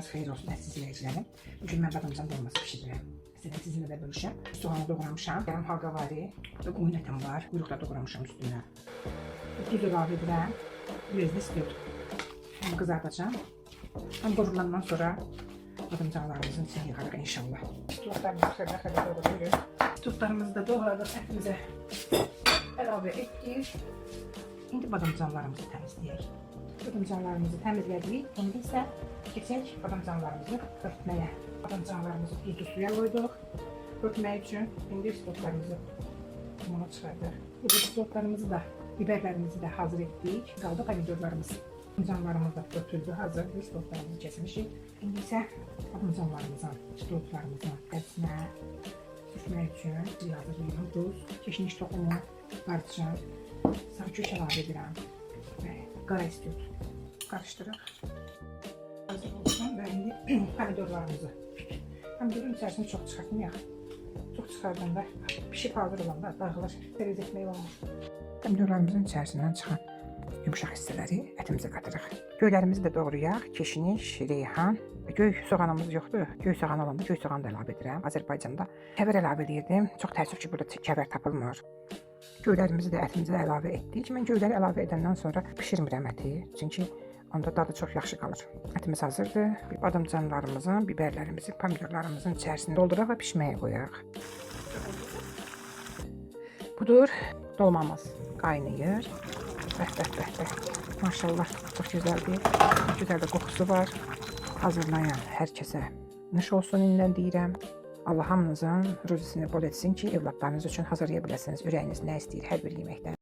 Gecəniz xeyir olsun əziz izləyicilərim. Bugün mən badamcan dolması bişirirəm. Sizə sizinlə də bölüşəm. Soğanı doğramışam. Yarım halqa varı. Burada qoyun ətim var. Quyruqla doğramışam üstünə. Duz əlavə edirəm. Biraz da istiyor. Onu qızardacağım. Tam qovurulandan sonra badamcanlarımızın içine yığarıq inşallah. Stoklarımızı xəbər doğrayırıq. Stoklarımızı da doğradıq. Ətimizə əlavə etdik. İndi badamcanlarımızı təmizləyək. Badamcanlarımızı təmizlədik. İndi isə keçək badamcanlarımızı örtməyə. Badamcanlarımızı duzlu suya qoyduq. Örtmək üçün indi stoklarımızı limona çıxardıq. Bu stoklarımızı da, biberlərimizi də hazır etdik. Qaldı pomidorlarımız. Badamcanlarımız da örtüldü, hazırdır. Stoklarımızı kəsmişik. İndi isə badamcanlarımızın, stoklarımızın ətinə düşmək üçün bir hazırlayıram. Duz, keşniş toxumu, qarışım, sarıköş əlavə edirəm və qara istiot qarışdırıq. Hazır olsun və indi pomidorlarımızı. Pomidorun içərisini çox çıxartmayaq. Çox çıxardanda pişib hazır olanda dağılır, tərəz etmək olmaz. Pomidorlarımızın içərisindən çıxan yumuşaq hissələri ətimizə qatırıq. Göylərimizi də doğrayaq. Keşniş, reyhan və göy soğanımız yoxdur. Göy soğan olanda göy soğan da əlavə edirəm. Azərbaycanda kəvər əlavə edirdim. Çox təəssüf ki, burada kəvər tapılmır. Göylərimizi də ətimizə əlavə etdik. Mən göyləri əlavə edəndən sonra bişirmirəm əti. Çünki onda dadı çox yaxşı qalır. Ətimiz hazırdır. Badamcanlarımızın, biberlərimizin, pomidorlarımızın içərisini dolduraq və pişməyə qoyaq. Budur dolmamız. Qaynayır. Bəh. Maşallah çox gözəldir. Gözəl də qoxusu var. Hazırlayan hər kəsə nuş olsun indən deyirəm. Allah hamınızın ruzisini bol etsin ki, evlatlarınız üçün hazırlaya biləsiniz. Ürəyiniz nə istəyir hər bir yeməkdən.